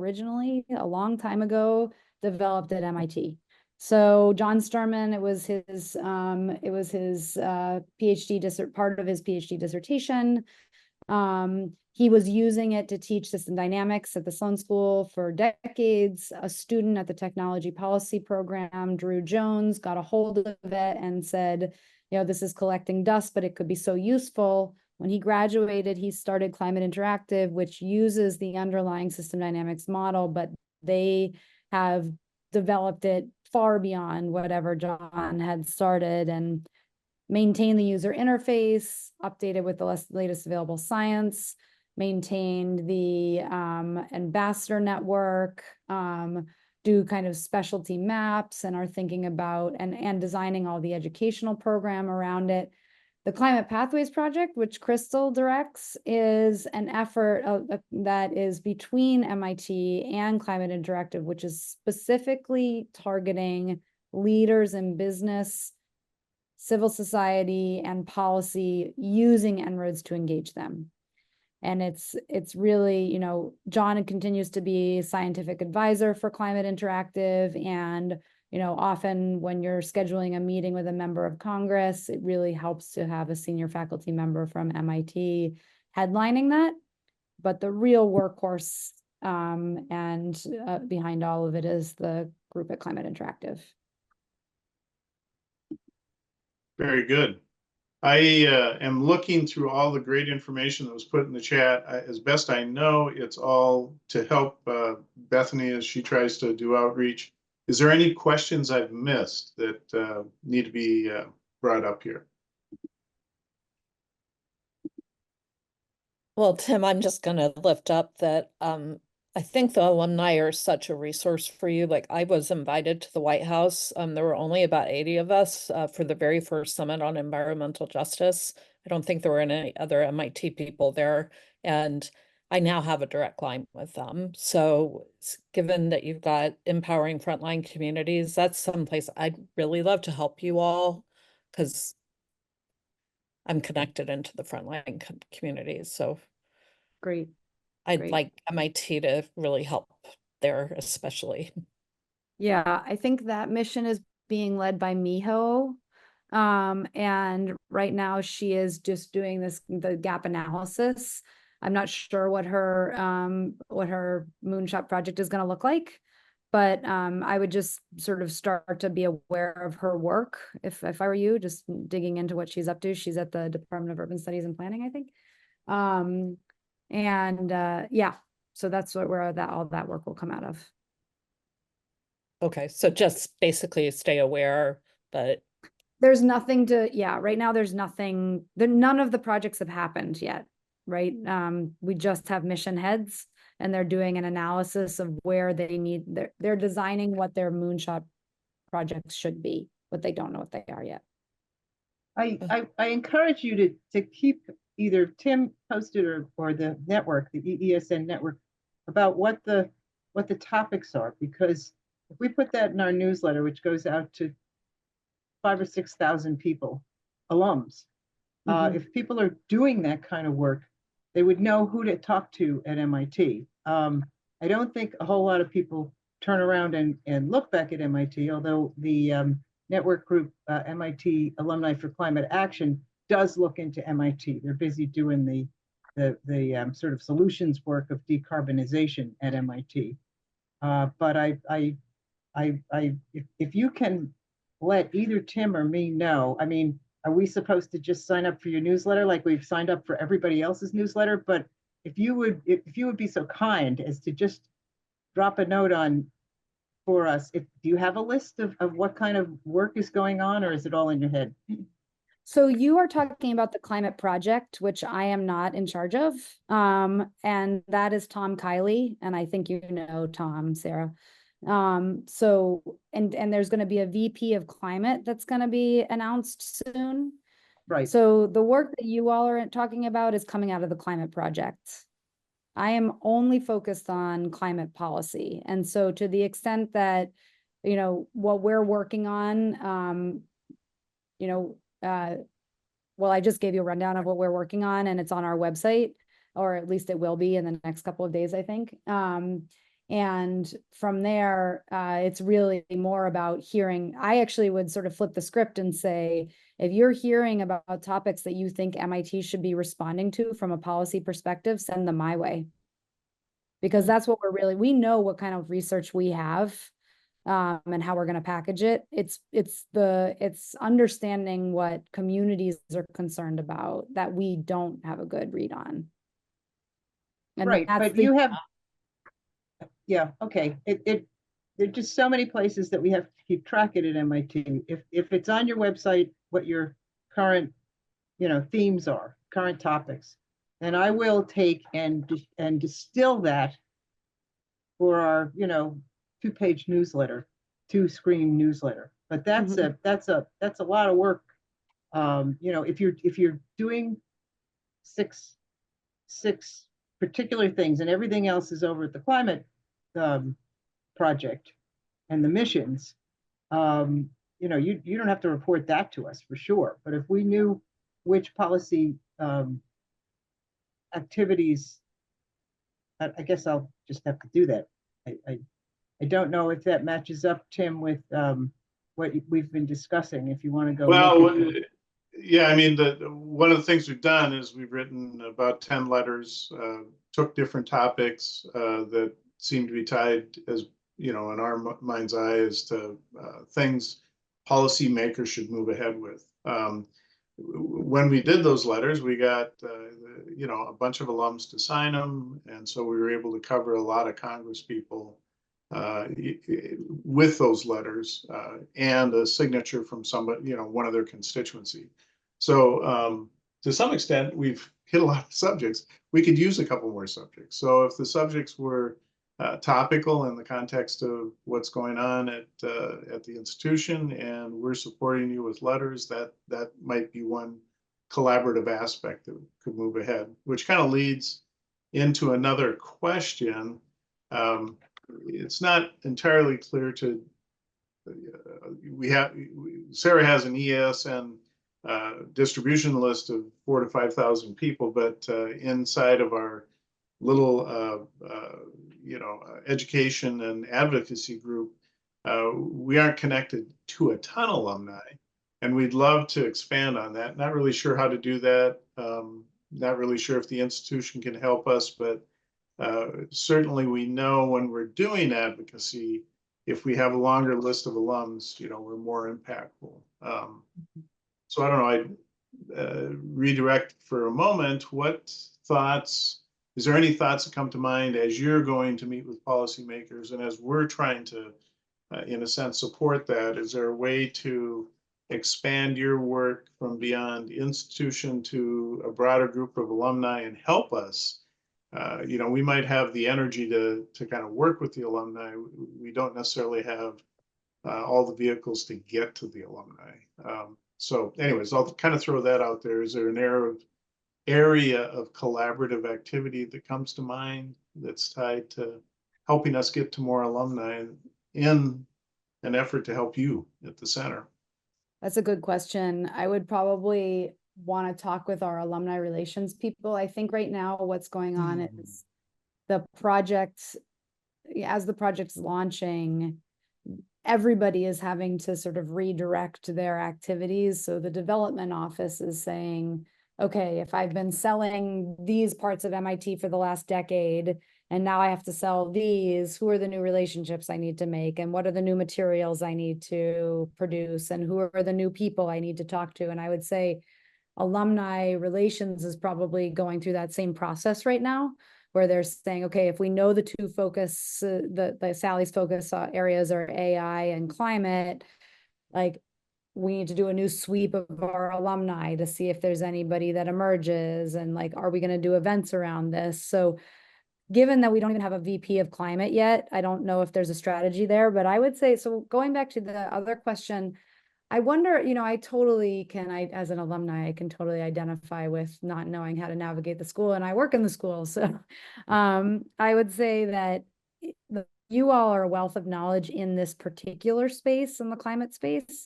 a long time ago developed at MIT. So John Sturman, it was his PhD part of his PhD dissertation. He was using it to teach system dynamics at the Sloan School for decades. A student at the technology policy program, Drew Jones, got a hold of it and said, you know, this is collecting dust, but it could be so useful. When he graduated, he started Climate Interactive, which uses the underlying system dynamics model, but they have developed it far beyond whatever John had started and maintained the user interface, updated with the latest available science, maintained the ambassador network, do kind of specialty maps, and are thinking about and designing all the educational program around it. The Climate Pathways Project, which Crystal directs, is an effort that is between MIT and Climate Interactive, which is specifically targeting leaders in business, civil society, and policy using En-ROADS to engage them. And it's really, you know, John continues to be scientific advisor for Climate Interactive, and you know, often when you're scheduling a meeting with a member of Congress, it really helps to have a senior faculty member from MIT headlining that. But the real workhorse behind all of it is the group at Climate Interactive. Very good. I am looking through all the great information that was put in the chat. As best I know, it's all to help Bethany as she tries to do outreach. Is there any questions I've missed that need to be brought up here? Well, Tim, I'm just going to lift up that I think the alumni are such a resource for you. Like, I was invited to the White House. There were only about 80 of us for the very first summit on environmental justice. I don't think there were any other MIT people there. And I now have a direct line with them. So given that you've got empowering frontline communities, that's someplace I'd really love to help you all, because I'm connected into the frontline communities. So Great. I'd Great. like MIT to really help there, especially. Yeah, I think that mission is being led by Miho. And right now she is just doing the gap analysis. I'm not sure what her moonshot project is going to look like, but I would just sort of start to be aware of her work. If I were you, just digging into what she's up to. She's at the Department of Urban Studies and Planning, I think. Yeah, so that's where all that work will come out of. Okay, so just basically stay aware, but there's nothing to, yeah, right now there's nothing, none of the projects have happened yet, right? We just have mission heads, and they're doing an analysis of where they need, they're designing what their moonshot projects should be, but they don't know what they are yet. I encourage you to keep either Tim posted or the network, the EESN network, about what the topics are, because if we put that in our newsletter, which goes out to 5,000 or 6,000 people, alums, if people are doing that kind of work, they would know who to talk to at MIT. I don't think a whole lot of people turn around and look back at MIT, although the network group, MIT Alumni for Climate Action, does look into MIT. They're busy doing the sort of solutions work of decarbonization at MIT. But if you can let either Tim or me know, I mean, are we supposed to just sign up for your newsletter like we've signed up for everybody else's newsletter? But if you would be so kind as to just drop a note for us, do you have a list of what kind of work is going on, or is it all in your head? So you are talking about the Climate Project, which I am not in charge of. And that is Tom Kiley. And I think you know Tom, Sarah. So, and there's going to be a VP of climate that's going to be announced soon. Right. So the work that you all are talking about is coming out of the Climate Project. I am only focused on climate policy. And so to the extent that, you know, what we're working on, you know, well, I just gave you a rundown of what we're working on, and it's on our website, or at least it will be in the next couple of days, I think. And from there, it's really more about hearing. I actually would sort of flip the script and say, if you're hearing about topics that you think MIT should be responding to from a policy perspective, send them my way. Because that's what we know what kind of research we have, and how we're going to package it. It's understanding what communities are concerned about that we don't have a good read on. And Right, that's but you have, yeah, okay. There's just so many places that we have to keep track of at MIT. If it's on your website, what your current, themes are, current topics, and I will take and distill that for our, 2-page newsletter, 2-screen newsletter. But that's a lot of work. If you're doing six particular things and everything else is over at the climate project and the missions, you don't have to report that to us for sure. But if we knew which policy activities, I guess I'll just have to do that. I don't know if that matches up, Tim, with what we've been discussing. If you want to go. Well, yeah, I mean, one of the things we've done is we've written about 10 letters, took different topics that seem to be tied, as in our mind's eye, as to things policymakers should move ahead with. When we did those letters, we got a bunch of alums to sign them, and so we were able to cover a lot of Congress people with those letters and a signature from somebody, one of their constituency. So to some extent, we've hit a lot of subjects. We could use a couple more subjects. So if the subjects were topical in the context of what's going on at the institution, and we're supporting you with letters, that might be one collaborative aspect that could move ahead, which kind of leads into another question. It's not entirely clear to, Sarah has an ESN distribution list of 4,000 to 5,000 people, but inside of our little education and advocacy group, we aren't connected to a ton of alumni, and we'd love to expand on that. Not really sure how to do that. Not really sure if the institution can help us, but certainly we know when we're doing advocacy, if we have a longer list of alums, we're more impactful. So I don't know, I'd redirect for a moment. What thoughts, is there any thoughts that come to mind as you're going to meet with policymakers and as we're trying to, in a sense, support that? Is there a way to expand your work from beyond institution to a broader group of alumni and help us? We might have the energy to kind of work with the alumni. We don't necessarily have all the vehicles to get to the alumni. So anyways, I'll kind of throw that out there. Is there an area of collaborative activity that comes to mind that's tied to helping us get to more alumni in an effort to help you at the center? That's a good question. I would probably want to talk with our alumni relations people. I think right now what's going on is the project, as the project's launching, everybody is having to sort of redirect their activities. So the development office is saying, okay, if I've been selling these parts of MIT for the last decade, and now I have to sell these, who are the new relationships I need to make? And what are the new materials I need to produce? And who are the new people I need to talk to? And I would say alumni relations is probably going through that same process right now, where they're saying, okay, if we know the two focus, the Sally's focus areas are AI and climate, like we need to do a new sweep of our alumni to see if there's anybody that emerges, and like, are we going to do events around this? So given that we don't even have a VP of climate yet, I don't know if there's a strategy there, but I would say, so going back to the other question, I wonder, I totally can, as an alumni, I can totally identify with not knowing how to navigate the school, and I work in the school. So I would say that you all are a wealth of knowledge in this particular space, in the climate space.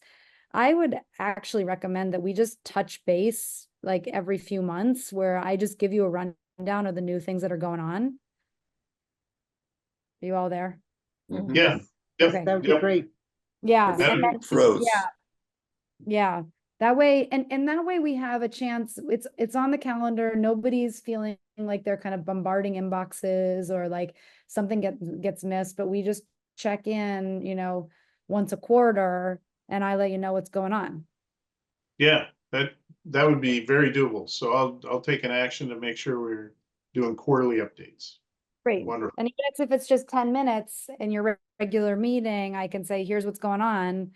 I would actually recommend that we just touch base like every few months where I just give you a rundown of the new things that are going on. Are you all there? Yeah. Yep. Okay. That would be Yep. great. Yeah. That'd and be then- Froze. Yeah. Yeah. That way, and that way we have a chance, it's on the calendar. Nobody's feeling like they're kind of bombarding inboxes or like something gets missed, but we just check in, you know, once a quarter and I let you know what's going on. Yeah, that would be very doable. So I'll take an action to make sure we're doing quarterly updates. Great. Wonderful. And even if it's just 10 minutes in your regular meeting, I can say, here's what's going on.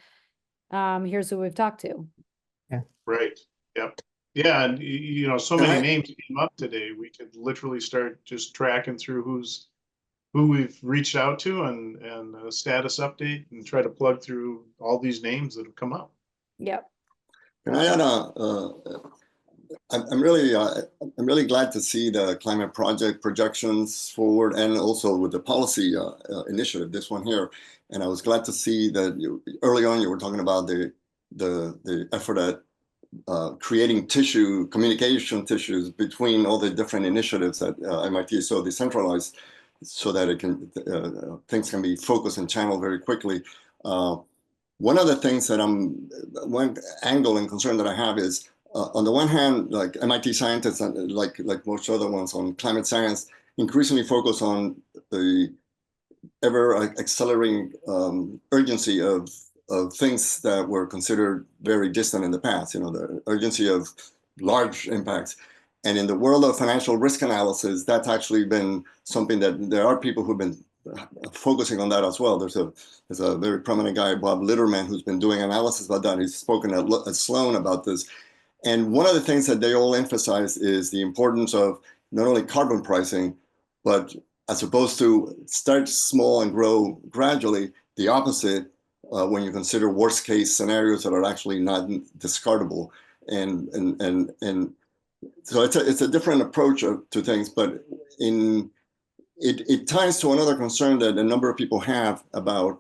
Here's who we've talked to. Right. Yep. Yeah, and you know, so Can many I- names came up today. We could literally start just tracking through who we've reached out to and a status update and try to plug through all these names that have come up. Yep. Can I add I'm really glad to see the climate project projections forward and also with the policy initiative, this one here. And I was glad to see that early on you were talking about the effort at creating communication tissues between all the different initiatives at MIT is so decentralized so that it can things can be focused and channeled very quickly. One of the things that one angle and concern that I have is on the one hand, like MIT scientists, like most other ones on climate science, increasingly focus on the ever accelerating urgency of things that were considered very distant in the past, you know, the urgency of large impacts. And in the world of financial risk analysis, that's actually been something that there are people who've been focusing on that as well. There's a very prominent guy, Bob Litterman, who's been doing analysis about that. He's spoken at Sloan about this. And one of the things that they all emphasize is the importance of not only carbon pricing, but as opposed to start small and grow gradually, the opposite when you consider worst case scenarios that are actually not discardable. And so it's a different approach to things, but it ties to another concern that a number of people have about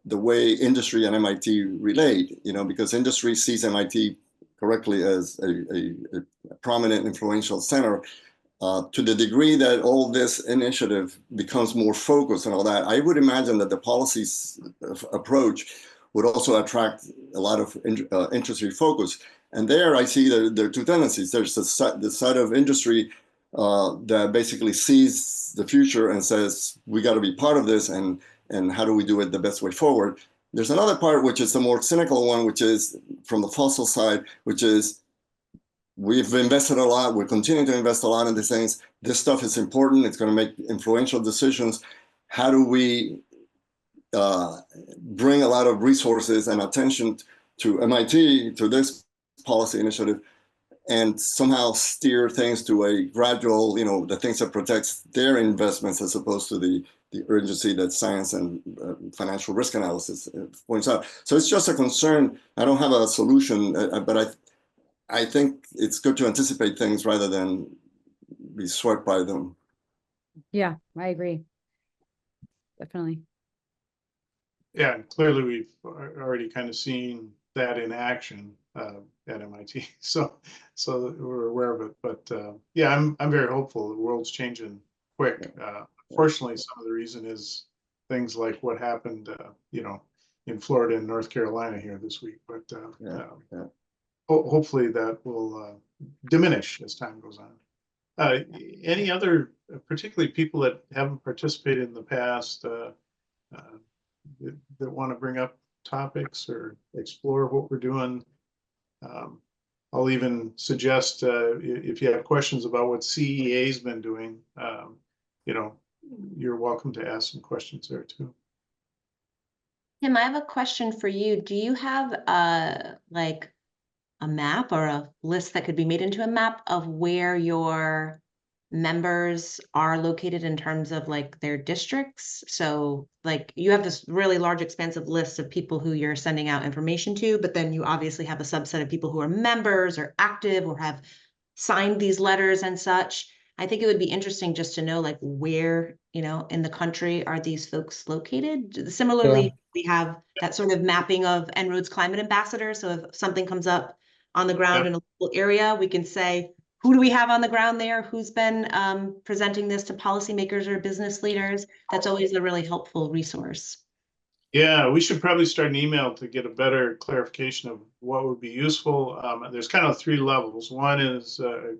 the way industry and MIT relate, you know, because industry sees MIT correctly as a prominent influential center. To the degree that all this initiative becomes more focused and all that, I would imagine that the policies approach would also attract a lot of industry focus. And there I see there are two tendencies. There's the side of industry that basically sees the future and says, we got to be part of this, and how do we do it the best way forward? There's another part, which is the more cynical one, which is from the fossil side, which is we've invested a lot. We're continuing to invest a lot in these things. This stuff is important. It's going to make influential decisions. How do we bring a lot of resources and attention to MIT, to this policy initiative, and somehow steer things to a gradual, you know, the things that protects their investments as opposed to the urgency that science and financial risk analysis points out. So it's just a concern. I don't have a solution, but I think it's good to anticipate things rather than be swept by them. Yeah, I agree. Definitely. Yeah, clearly we've already kind of seen that in action at MIT, so we're aware of it. But yeah, I'm very hopeful. The world's changing quick. Fortunately, some of the reason is things like what happened, you know, in Florida and North Carolina here this week. But hopefully that will diminish as time goes on. Any other, particularly people that haven't participated in the past, that want to bring up topics or explore what we're doing? I'll even suggest if you have questions about what CEA has been doing, you know, you're welcome to ask some questions there too. Tim, I have a question for you. Do you have like a map or a list that could be made into a map of where your members are located in terms of like their districts? So like you have this really large expansive list of people who you're sending out information to, but then you obviously have a subset of people who are members or active or have signed these letters and such. I think it would be interesting just to know like where you know, in the country are these folks located? Similarly, we have that sort of mapping of En-ROADS climate ambassadors. So if something comes up on the ground in a local area, we can say, who do we have on the ground there? Who's been presenting this to policymakers or business leaders? That's always a really helpful resource. Yeah, we should probably start an email to get a better clarification of what would be useful. There's kind of 3 levels. One is a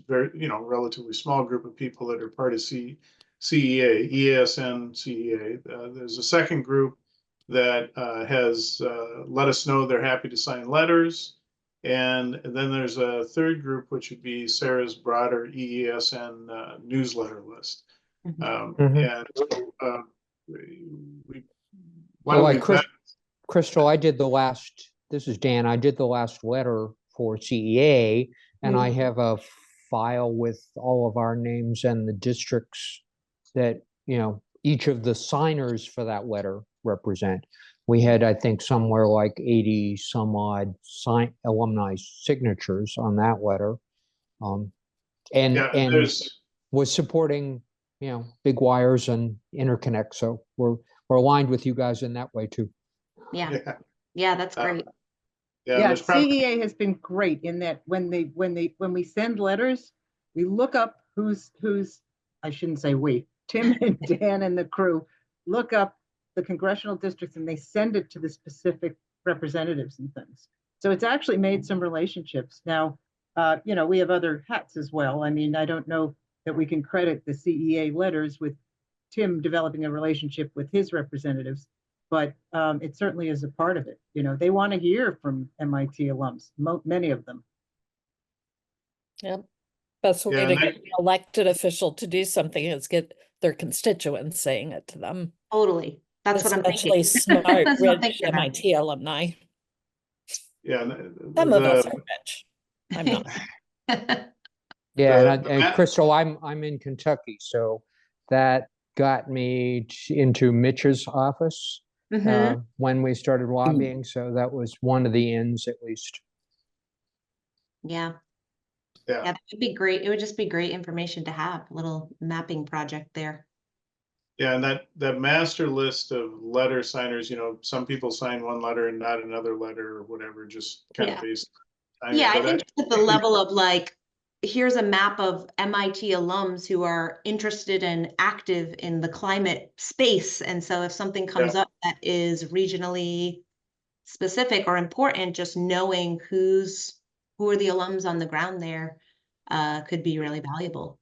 very, relatively small group of people that are part of CEA, EASN, CEA. There's a second group that has let us know they're happy to sign letters. And then there's a third group, which would be Sarah's broader EASN newsletter list. And so Crystal, I did the last, this is Dan, I did the last letter for CEA, and I have a file with all of our names and the districts that, each of the signers for that letter represent. We had, I think, somewhere like 80 some odd alumni signatures on that letter. And was supporting, big wires and interconnect. So we're aligned with you guys in that way too. Yeah, that's great. CEA has been great in that when we send letters, we look up who's I shouldn't say we, Tim and Dan and the crew look up the congressional districts and they send it to the specific representatives and things. So it's actually made some relationships. Now, we have other hats as well. I mean, I don't know that we can credit the CEA letters with Tim developing a relationship with his representatives, but it certainly is a part of it. They want to hear from MIT alums, many of them. Yep. Best way to get an elected official to do something is get their constituents saying it to them. Totally. That's what I'm thinking. Especially smart, rich MIT alumni. Yeah. Some of us are rich. I'm not. And Crystal, I'm in Kentucky, so that got me into Mitch's office when we started lobbying. So that was one of the ends, at least. Yeah, that would be great. It would just be great information to have, a little mapping project there. Yeah, and that master list of letter signers, some people sign one letter and not another letter or whatever, just kind of based on timing. I think at the level of here's a map of MIT alums who are interested and active in the climate space. And so if something comes up that is regionally specific or important, just knowing who are the alums on the ground there could be really valuable.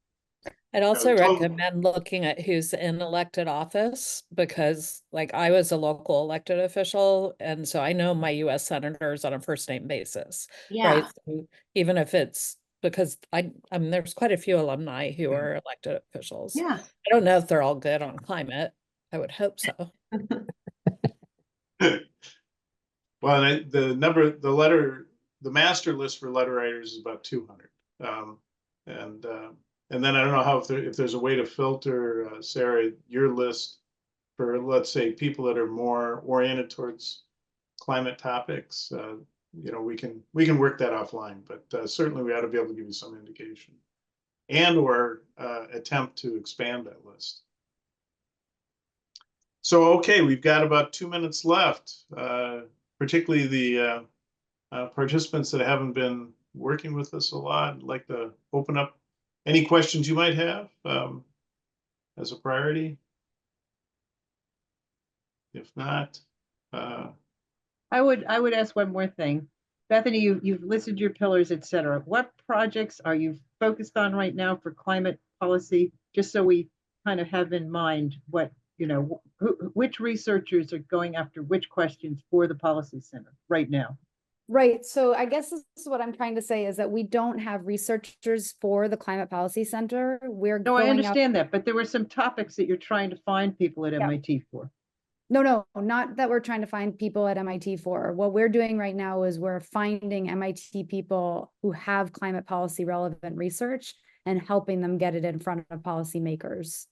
I'd also recommend looking at who's in elected office, because I was a local elected official, and so I know my US senators on a first name basis. Right. So even if it's because there's quite a few alumni who are elected officials. Yeah. I don't know if they're all good on climate. I would hope so. Well, the master list for letter writers is about 200. And then I don't know if there's a way to filter, Sarah, your list for, let's say, people that are more oriented towards climate topics. We can work that offline, but certainly we ought to be able to give you some indication or attempt to expand that list. So, okay, we've got about 2 minutes left, particularly the participants that haven't been working with us a lot. I'd like to open up any questions you might have as a priority. If not, I would ask one more thing. Bethany, you've listed your pillars, et cetera. What projects are you focused on right now for climate policy? Just so we kind of have in mind what, which researchers are going after which questions for the Policy Center right now. Right. So I guess this is what I'm trying to say is that we don't have researchers for the Climate Policy Center. No, I understand that, but there were some topics that you're trying to find people at MIT for. No, not that we're trying to find people at MIT for. What we're doing right now is we're finding MIT people who have climate policy relevant research and helping them get it in front of policymakers.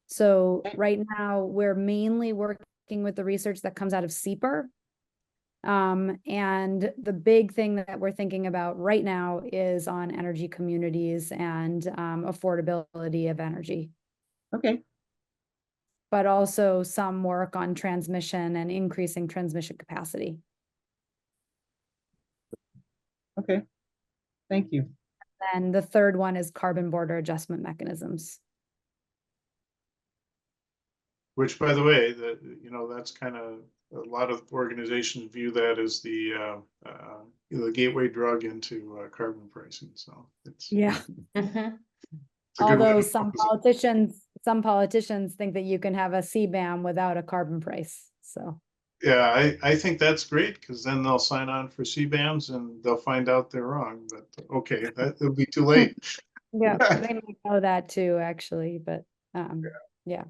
So right now we're mainly working with the research that comes out of CEPR. And the big thing that we're thinking about right now is on energy communities and affordability of energy. Okay. but also some work on transmission and increasing transmission capacity. Okay, thank you. And the third one is carbon border adjustment mechanisms. Which, by the way, that's kind of, a lot of organizations view that as the gateway drug into carbon pricing. So it's Yeah. Mhm. it's a good way Although to some focus it. politicians think that you can have a CBAM without a carbon price. So Yeah, I think that's great, because then they'll sign on for CBAMs and they'll find out they're wrong, but okay, it'll be too late. yeah, they might know that too, actually, but yeah.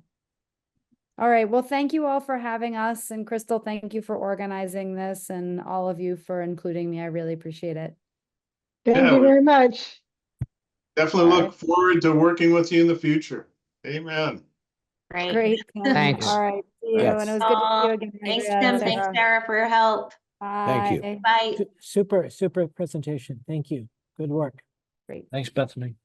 All right, well, thank you all for having us, and Crystal, thank you for organizing this, and all of you for including me. I really appreciate it. Thank Yeah, you we- very much. Definitely All look forward to working with you in the future. Amen. Great. Great. Thanks. All right, see you, and it was good to see you again. Thanks, Andrea and Tim. Thanks, Sarah. Sarah, for your help. Thank you. Bye. Bye. Super presentation. Thank you. Good work. Great. Thanks, Bethany.